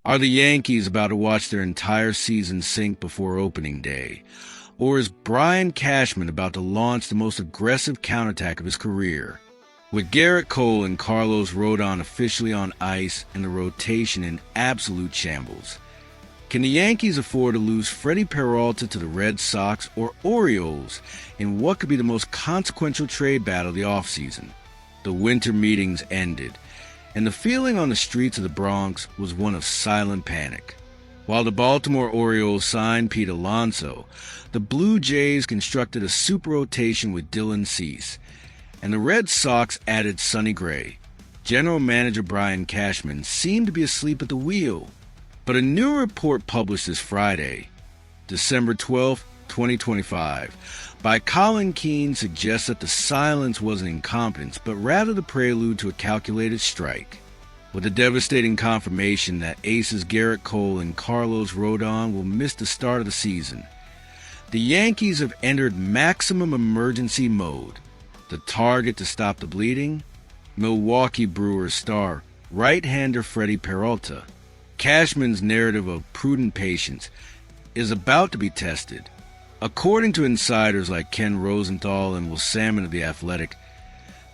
Are the Yankees about to watch their entire season sink before opening day? Or is Brian Cashman about to launch the most aggressive counterattack of his career? With Gerrit Cole and Carlos Rodón officially on ice and the rotation in absolute shambles, can the Yankees afford to lose Freddy Peralta to the Red Sox or Orioles in what could be the most consequential trade battle of the offseason? The winter meetings ended, and the feeling on the streets of the Bronx was one of silent panic. While the Baltimore Orioles signed Pete Alonso, the Blue Jays constructed a super rotation with Dylan Cease, and the Red Sox added Sonny Gray. General Manager Brian Cashman seemed to be asleep at the wheel. But a new report published this Friday, December 12, 2025, by Colin Keane suggests that the silence wasn't incompetence, but rather the prelude to a calculated strike. With a devastating confirmation that aces Gerrit Cole and Carlos Rodón will miss the start of the season, the Yankees have entered maximum emergency mode. The target to stop the bleeding? Milwaukee Brewers star right-hander Freddy Peralta. Cashman's narrative of prudent patience is about to be tested. According to insiders like Ken Rosenthal and Will Salmon of The Athletic,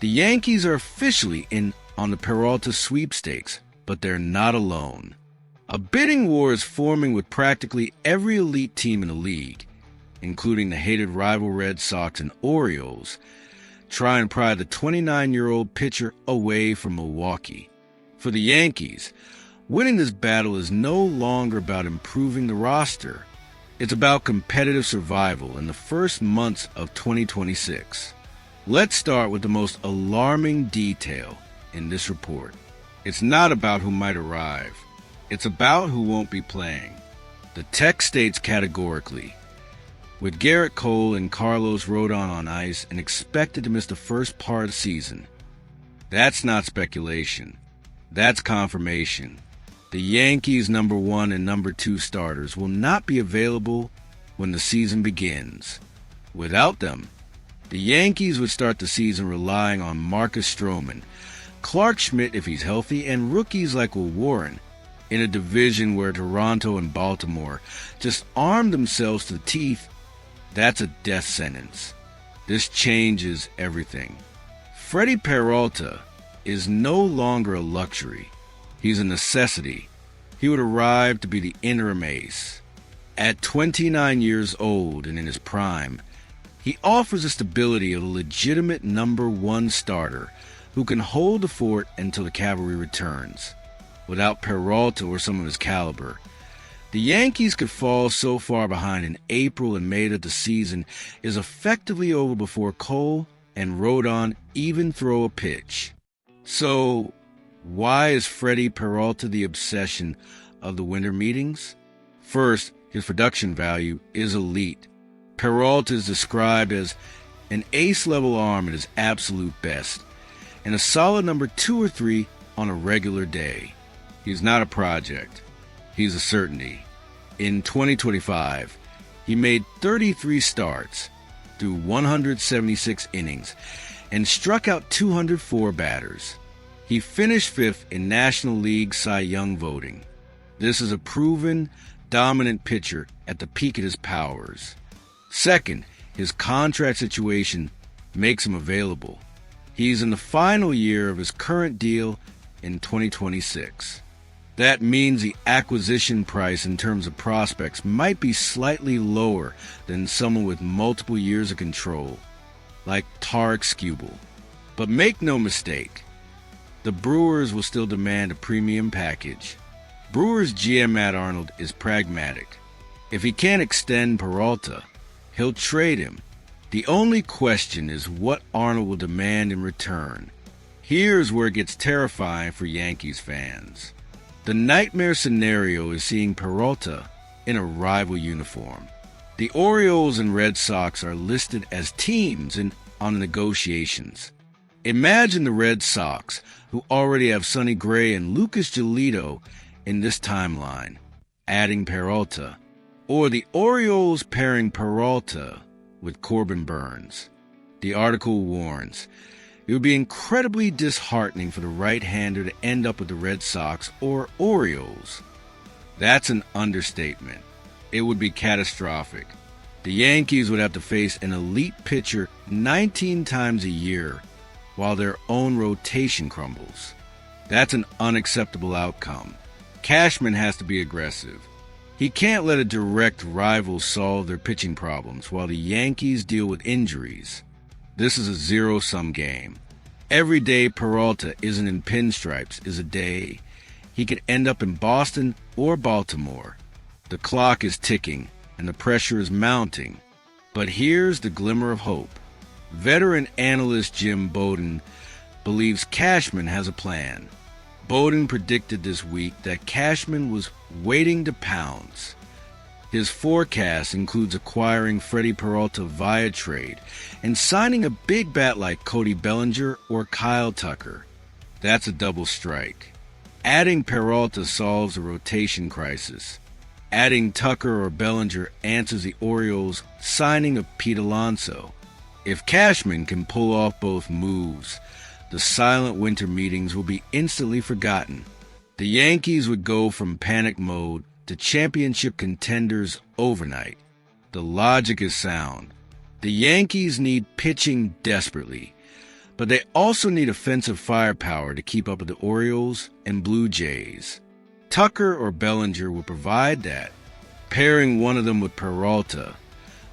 the Yankees are officially in on the Peralta sweepstakes, but they're not alone. A bidding war is forming with practically every elite team in the league, including the hated rival Red Sox and Orioles, try and pry the 29-year-old pitcher away from Milwaukee. For the Yankees, winning this battle is no longer about improving the roster. It's about competitive survival in the first months of 2026. Let's start with the most alarming detail in this report. It's not about who might arrive. It's about who won't be playing. The text states categorically, with Gerrit Cole and Carlos Rodón on ice and expected to miss the first part of the season. That's not speculation. That's confirmation. The Yankees' number 1 and number 2 starters will not be available when the season begins. Without them, the Yankees would start the season relying on Marcus Stroman, Clark Schmidt if he's healthy, and rookies like Will Warren, in a division where Toronto and Baltimore just armed themselves to the teeth. That's a death sentence. This changes everything. Freddy Peralta is no longer a luxury. He's a necessity. He would arrive to be the interim ace. At 29 years old and in his prime, he offers the stability of a legitimate number 1 starter who can hold the fort until the cavalry returns. Without Peralta or some of his caliber, the Yankees could fall so far behind in April and May that the season is effectively over before Cole and Rodón even throw a pitch. So, why is Freddy Peralta the obsession of the winter meetings? First, his production value is elite. Peralta is described as an ace-level arm at his absolute best, and a solid number 2 or 3 on a regular day. He's not a project. He's a certainty. In 2025, he made 33 starts through 176 innings and struck out 204 batters. He finished 5th in National League Cy Young voting. This is a proven, dominant pitcher at the peak of his powers. Second, his contract situation makes him available. He's in the final year of his current deal in 2026. That means the acquisition price in terms of prospects might be slightly lower than someone with multiple years of control, like Tarek Skubal. But make no mistake, the Brewers will still demand a premium package. Brewers GM Matt Arnold is pragmatic. If he can't extend Peralta, he'll trade him. The only question is what Arnold will demand in return. Here's where it gets terrifying for Yankees fans. The nightmare scenario is seeing Peralta in a rival uniform. The Orioles and Red Sox are listed as teams on the negotiations. Imagine the Red Sox, who already have Sonny Gray and Lucas Giolito in this timeline, adding Peralta, or the Orioles pairing Peralta with Corbin Burns. The article warns, it would be incredibly disheartening for the right-hander to end up with the Red Sox or Orioles. That's an understatement. It would be catastrophic. The Yankees would have to face an elite pitcher 19 times a year while their own rotation crumbles. That's an unacceptable outcome. Cashman has to be aggressive. He can't let a direct rival solve their pitching problems while the Yankees deal with injuries. This is a zero-sum game. Every day Peralta isn't in pinstripes is a day. He could end up in Boston or Baltimore. The clock is ticking and the pressure is mounting. But here's the glimmer of hope. Veteran analyst Jim Bowden believes Cashman has a plan. Bowden predicted this week that Cashman was waiting to pounce. His forecast includes acquiring Freddy Peralta via trade and signing a big bat like Cody Bellinger or Kyle Tucker. That's a double strike. Adding Peralta solves a rotation crisis. Adding Tucker or Bellinger answers the Orioles' signing of Pete Alonso. If Cashman can pull off both moves, the silent winter meetings will be instantly forgotten. The Yankees would go from panic mode to championship contenders overnight. The logic is sound. The Yankees need pitching desperately, but they also need offensive firepower to keep up with the Orioles and Blue Jays. Tucker or Bellinger will provide that. Pairing one of them with Peralta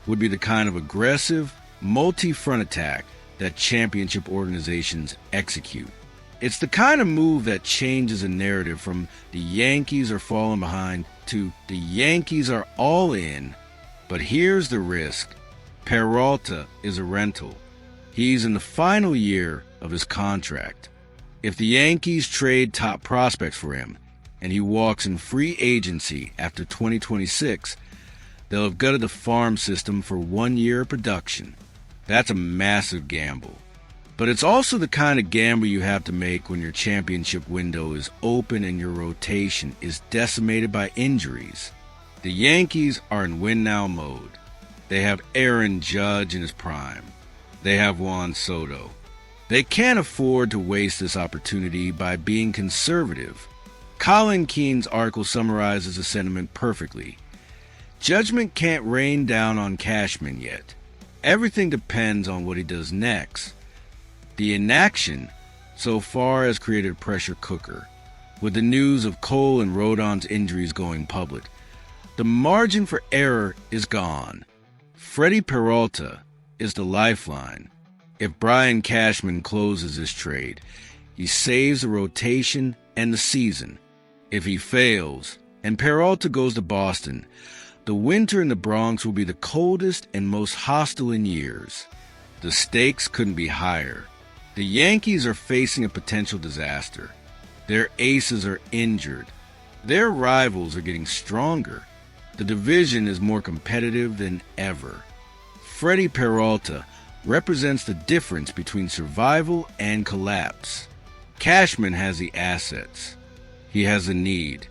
would be the kind of aggressive, multi-front attack that championship organizations execute. It's the kind of move that changes a narrative from the Yankees are falling behind to the Yankees are all in. But here's the risk. Peralta is a rental. He's in the final year of his contract. If the Yankees trade top prospects for him and he walks in free agency after 2026, they'll have gutted the farm system for 1 year of production. That's a massive gamble. But it's also the kind of gamble you have to make when your championship window is open and your rotation is decimated by injuries. The Yankees are in win-now mode. They have Aaron Judge in his prime. They have Juan Soto. They can't afford to waste this opportunity by being conservative. Colin Keane's article summarizes the sentiment perfectly. Judgment can't rain down on Cashman yet. Everything depends on what he does next. The inaction so far has created a pressure cooker. With the news of Cole and Rodón's injuries going public, the margin for error is gone. Freddy Peralta is the lifeline. If Brian Cashman closes this trade, he saves the rotation and the season. If he fails, and Peralta goes to Boston, the winter in the Bronx will be the coldest and most hostile in years. The stakes couldn't be higher. The Yankees are facing a potential disaster. Their aces are injured. Their rivals are getting stronger. The division is more competitive than ever. Freddy Peralta represents the difference between survival and collapse. Cashman has the assets. He has the need.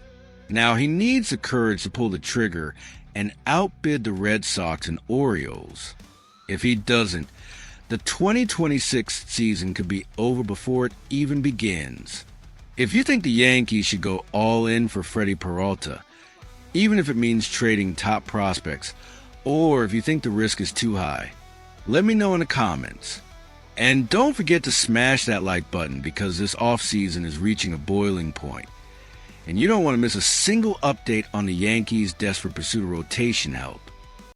Now he needs the courage to pull the trigger and outbid the Red Sox and Orioles. If he doesn't, the 2026 season could be over before it even begins. If you think the Yankees should go all in for Freddy Peralta, even if it means trading top prospects, or if you think the risk is too high, let me know in the comments. And don't forget to smash that like button because this offseason is reaching a boiling point. And you don't want to miss a single update on the Yankees' desperate pursuit of rotation help.